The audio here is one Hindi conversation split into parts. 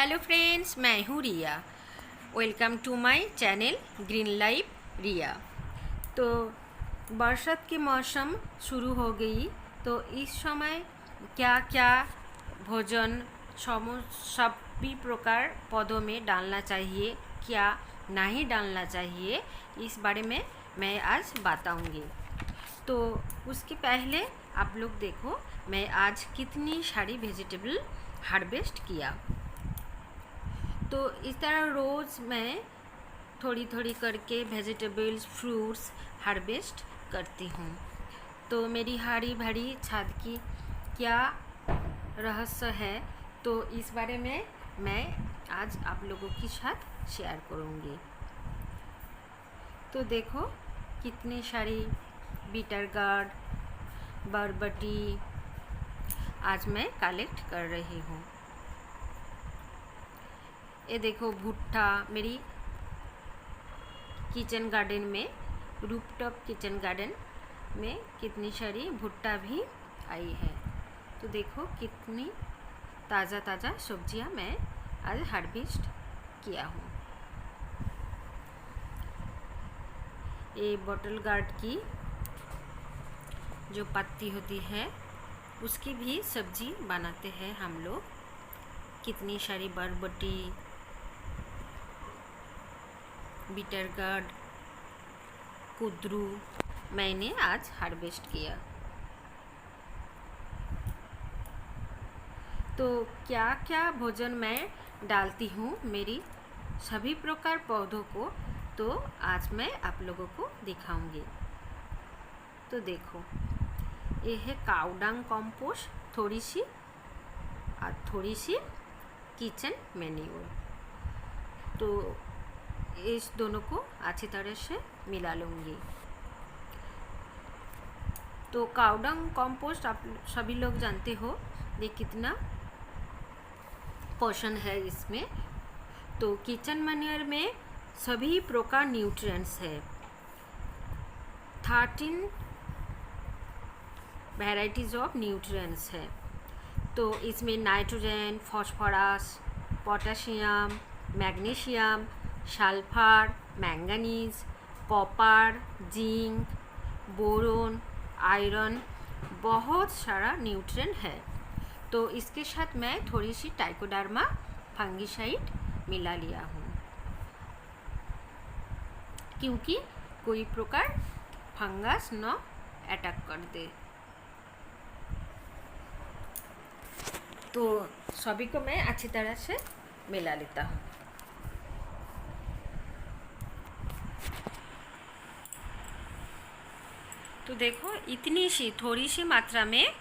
हेलो फ्रेंड्स, मैं हूँ Riya. Welcome to my channel green life Riya. तो बरसात के मौसम शुरू हो गई, तो इस समय क्या क्या भोजन सभी प्रकार पौधों में डालना चाहिए, क्या नहीं डालना चाहिए, इस बारे में मैं आज बताऊंगी। तो उसके पहले आप लोग देखो मैं आज कितनी सारी वेजिटेबल हार्वेस्ट किया। तो इस तरह रोज़ मैं थोड़ी थोड़ी करके वेजिटेबल्स फ्रूट्स हार्वेस्ट करती हूँ। तो मेरी हरी भरी छत की क्या रहस्य है, तो इस बारे में मैं आज आप लोगों के साथ शेयर करूँगी। तो देखो कितनी सारी बीटर गार्ड बरबटी आज मैं कलेक्ट कर रही हूँ। ये देखो भुट्टा, मेरी किचन गार्डन में, रूफटॉप किचन गार्डन में कितनी सारी भुट्टा भी आई है। तो देखो कितनी ताज़ा ताज़ा सब्जियां मैं आज हार्वेस्ट किया हूँ। ये बॉटल गार्ड की जो पत्ती होती है उसकी भी सब्जी बनाते हैं हम लोग। कितनी सारी बरबटी, बीटर गार्ड, कुद्रू मैंने आज हार्वेस्ट किया। तो क्या क्या भोजन मैं डालती हूँ मेरी सभी प्रकार पौधों को, तो आज मैं आप लोगों को दिखाऊंगी। तो देखो ये है काउडंग कंपोस्ट, थोड़ी सी और थोड़ी सी किचन मैन्योर। तो इस दोनों को अच्छी तरह से मिला लूँगी। तो काउडंग कंपोस्ट आप सभी लोग जानते हो ये कितना पोषण है इसमें। तो किचन मैन्योर में सभी प्रकार न्यूट्रिएंट्स है, 13 वैराइटीज़ ऑफ न्यूट्रिएंट्स है। तो इसमें nitrogen, phosphorus, potassium, magnesium, sulphur, manganese, copper, zinc, boron, iron, बहुत सारा न्यूट्रिएंट है। तो इसके साथ मैं थोड़ी सी ट्राइकोडर्मा फंगिसाइड मिला लिया हूँ, क्योंकि कोई प्रकार फंगस न अटैक कर दे। तो सभी को मैं अच्छी तरह से मिला लेता हूँ। तो देखो इतनी सी थोड़ी सी मात्रा में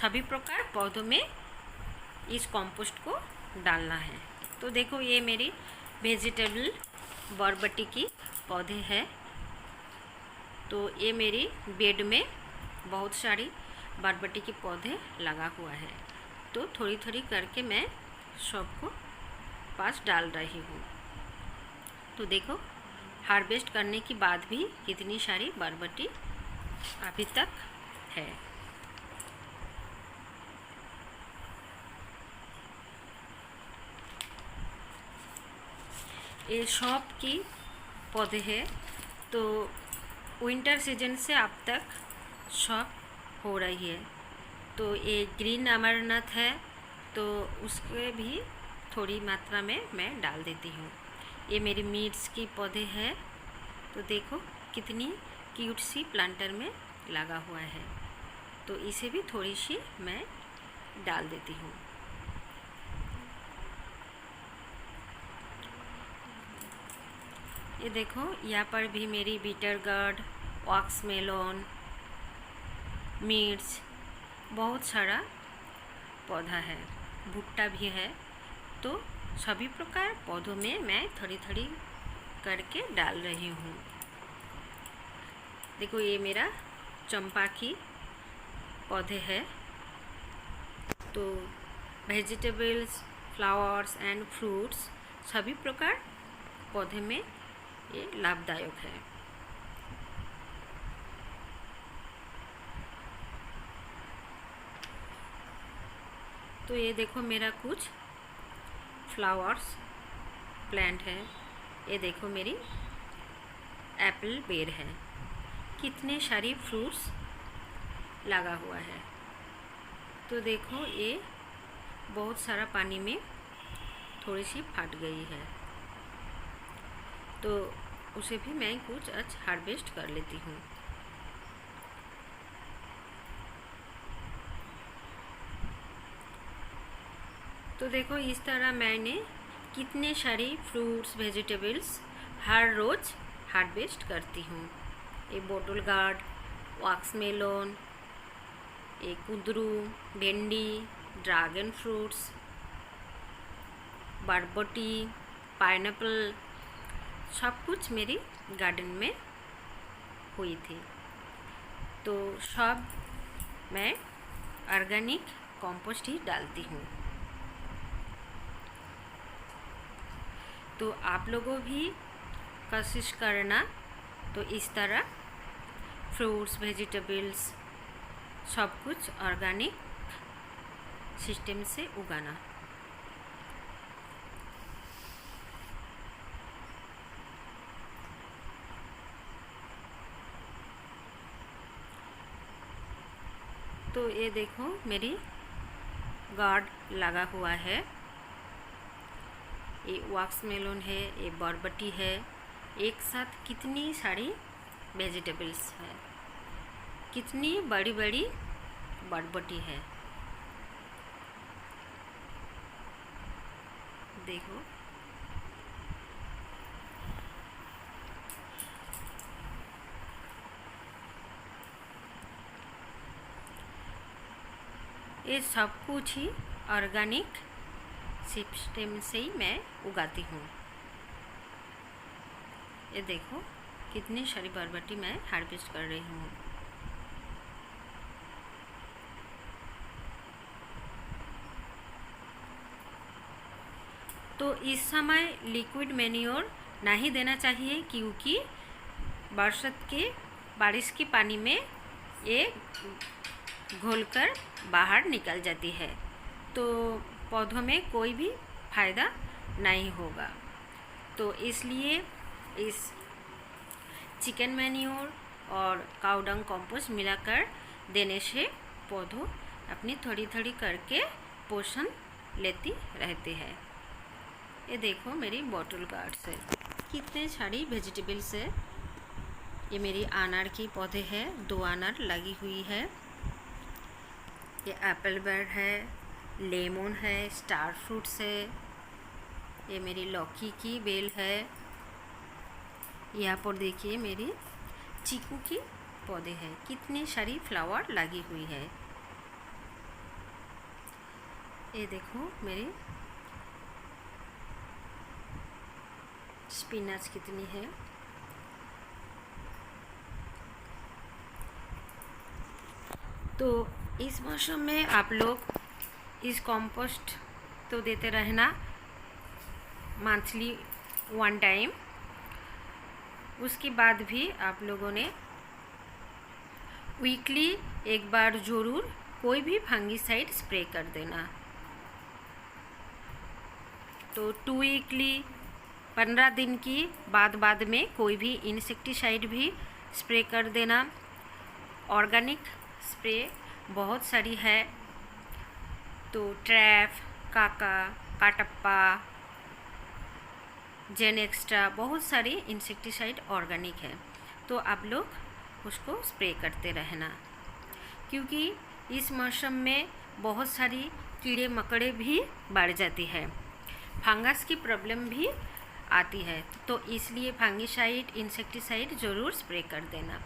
सभी प्रकार पौधों में इस कंपोस्ट को डालना है। तो देखो ये मेरी वेजिटेबल बरबटी की पौधे हैं। तो ये मेरी बेड में बहुत सारी बरबटी के पौधे लगा हुआ है। तो थोड़ी थोड़ी करके मैं सबको पास डाल रही हूँ। तो देखो हार्वेस्ट करने के बाद भी कितनी सारी बरबटी अभी तक है। ये सब की पौधे हैं। तो विंटर सीजन से अब तक सब हो रही है। तो ये ग्रीन अमरनाथ है, तो उसके भी थोड़ी मात्रा में मैं डाल देती हूँ। ये मेरी मिर्च की पौधे हैं। तो देखो कितनी क्यूट सी प्लांटर में लगा हुआ है। तो इसे भी थोड़ी सी मैं डाल देती हूँ। ये देखो यहाँ पर भी मेरी बीटर गार्ड, वॉक्स मेलोन, मिर्च, बहुत सारा पौधा है, भुट्टा भी है। तो सभी प्रकार पौधों में मैं थोड़ी थोड़ी करके डाल रही हूँ। देखो ये मेरा चंपा की पौधे है। तो वेजिटेबल्स, फ्लावर्स एंड फ्रूट्स सभी प्रकार पौधे में ये लाभदायक है। तो ये देखो मेरा कुछ फ्लावर्स प्लांट है। ये देखो मेरी एप्पल बेर है, कितने सारी फ्रूट्स लगा हुआ है। तो देखो ये बहुत सारा पानी में थोड़ी सी फट गई है, तो उसे भी मैं कुछ आज हार्वेस्ट कर लेती हूँ। तो देखो इस तरह मैंने कितने सारी फ्रूट्स वेजिटेबल्स हर रोज़ हार्वेस्ट करती हूँ। ये बोटल गार्ड, वॉक्स मेलोन, ये कुंदरू, भिंडी, ड्रैगन फ्रूट्स, बरबटी, पाइनएप्पल, सब कुछ मेरी गार्डन में हुई थी। तो सब मैं ऑर्गेनिक कंपोस्ट ही डालती हूँ। तो आप लोगों भी कोशिश करना, तो इस तरह फ्रूट्स वेजिटेबल्स सब कुछ ऑर्गेनिक सिस्टम से उगाना। तो ये देखो मेरी गार्ड लगा हुआ है, ये वॉक्स मेलोन है, ये बरबटी है, एक साथ कितनी सारी वेजिटेबल्स है, कितनी बड़ी बड़ी बरबटी है। देखो ये सब कुछ ही ऑर्गेनिक सिस्टम से ही मैं उगाती हूँ। ये देखो कितनी सारी बरबटी मैं हार्वेस्ट कर रही हूँ। तो इस समय लिक्विड मैन्योर नहीं देना चाहिए, क्योंकि बारिश के पानी में ये घोलकर बाहर निकल जाती है, तो पौधों में कोई भी फायदा नहीं होगा। तो इसलिए इस चिकन मैन्योर और काऊ डंग कंपोस्ट मिलाकर देने से पौधों अपनी थोड़ी थोड़ी करके पोषण लेती रहती है। ये देखो मेरी बॉटल गार्ड्स है, कितने सारी वेजिटेबल्स है। ये मेरी अनार की पौधे है, 2 अनार लगी हुई है। ये एप्पल बेर है, लेमन है, स्टार फ्रूट्स है। ये मेरी लौकी की बेल है। यहाँ पर देखिए मेरी चीकू की पौधे हैं, कितनी सारी फ्लावर लगी हुई है। ये देखो मेरी स्पिनच कितनी है। तो इस मौसम में आप लोग इस कंपोस्ट तो देते रहना मंथली 1 टाइम। उसके बाद भी आप लोगों ने वीकली एक बार ज़रूर कोई भी फंगीसाइड स्प्रे कर देना। तो 2 वीकली 15 दिन की बाद में कोई भी इंसेक्टिसाइड भी स्प्रे कर देना। ऑर्गेनिक स्प्रे बहुत सारी है, तो ट्रैप, काका, काटप्पा, जेन एक्स्ट्रा, बहुत सारी इंसेक्टिसाइड ऑर्गेनिक है। तो आप लोग उसको स्प्रे करते रहना, क्योंकि इस मौसम में बहुत सारी कीड़े मकोड़े भी बढ़ जाती है, फंगस की प्रॉब्लम भी आती है। तो इसलिए फंगीसाइड इंसेक्टिसाइड ज़रूर स्प्रे कर देना।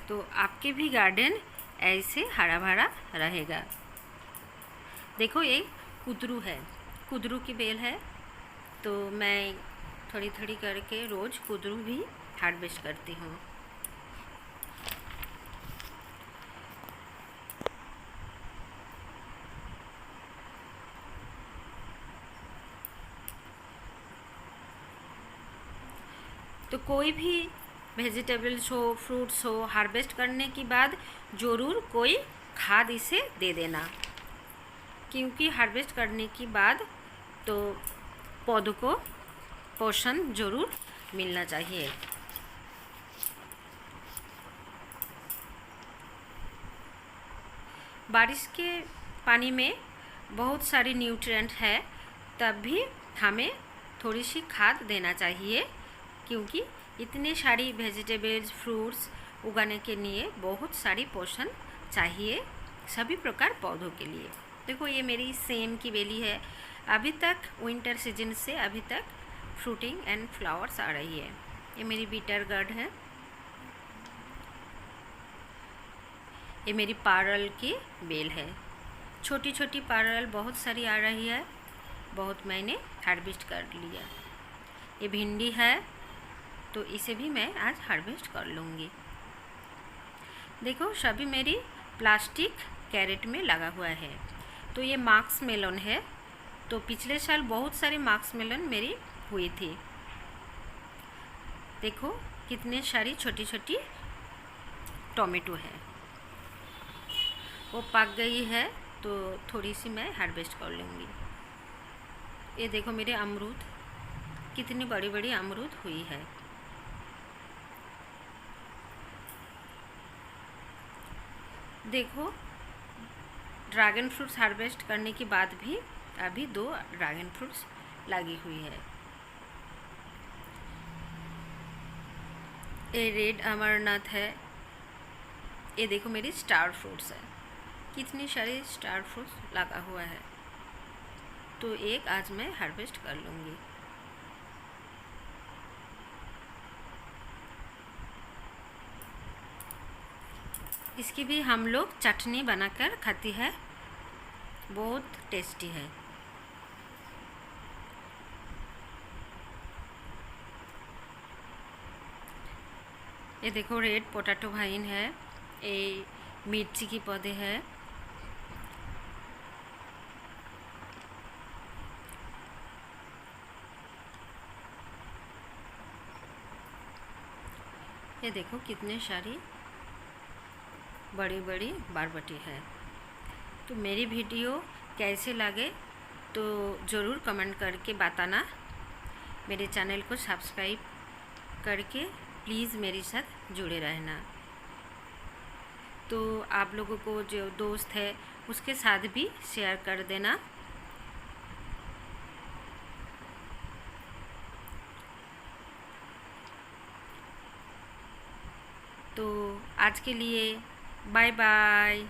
तो आपके भी गार्डन ऐसे हरा भरा रहेगा। देखो ये कुदरू है, कुदरू की बेल है, तो मैं थोड़ी थोड़ी करके रोज़ कुदरू भी हार्वेस्ट करती हूँ। तो कोई भी वेजिटेबल्स हो, फ्रूट्स हो, हार्वेस्ट करने के बाद ज़रूर कोई खाद इसे दे देना, क्योंकि हार्वेस्ट करने के बाद तो पौधों को पोषण ज़रूर मिलना चाहिए। बारिश के पानी में बहुत सारी न्यूट्रिएंट है, तब भी हमें थोड़ी सी खाद देना चाहिए, क्योंकि इतने सारी वेजिटेबल्स फ्रूट्स उगाने के लिए बहुत सारी पोषण चाहिए सभी प्रकार पौधों के लिए। देखो ये मेरी सेम की बेली है, अभी तक विंटर सीजन से अभी तक फ्रूटिंग एंड फ्लावर्स आ रही है। ये मेरी बीटर गार्ड है, ये मेरी पारल की बेल है। छोटी छोटी पारल बहुत सारी आ रही है, बहुत मैंने हार्वेस्ट कर लिया। ये भिंडी है, तो इसे भी मैं आज हार्वेस्ट कर लूँगी। देखो सभी मेरी प्लास्टिक कैरेट में लगा हुआ है। तो ये मार्क्स मेलन है, तो पिछले साल बहुत सारी मार्क्स मेलन मेरी हुई थी। देखो कितने सारी छोटी छोटी टोमेटो है, वो पक गई है, तो थोड़ी सी मैं हार्वेस्ट कर लूँगी। ये देखो मेरे अमरूद, कितनी बड़ी बड़ी अमरूद हुई है। देखो ड्रैगन फ्रूट्स हार्वेस्ट करने के बाद भी अभी 2 ड्रैगन फ्रूट्स लगी हुई है। ये रेड अमरनाथ है। ये देखो मेरी स्टार फ्रूट्स है, कितनी सारी स्टार फ्रूट्स लगा हुआ है, तो एक आज मैं हार्वेस्ट कर लूँगी। इसकी भी हम लोग चटनी बनाकर खाती है, बहुत टेस्टी है। ये देखो रेड पोटैटो वाइन है, ये मिर्ची की पौधे है। ये देखो कितने सारी बड़ी बड़ी बरबटी है। तो मेरी वीडियो कैसे लगे तो ज़रूर कमेंट करके बताना। मेरे चैनल को सब्सक्राइब करके प्लीज़ मेरे साथ जुड़े रहना। तो आप लोगों को जो दोस्त है उसके साथ भी शेयर कर देना। तो आज के लिए बाय बाय।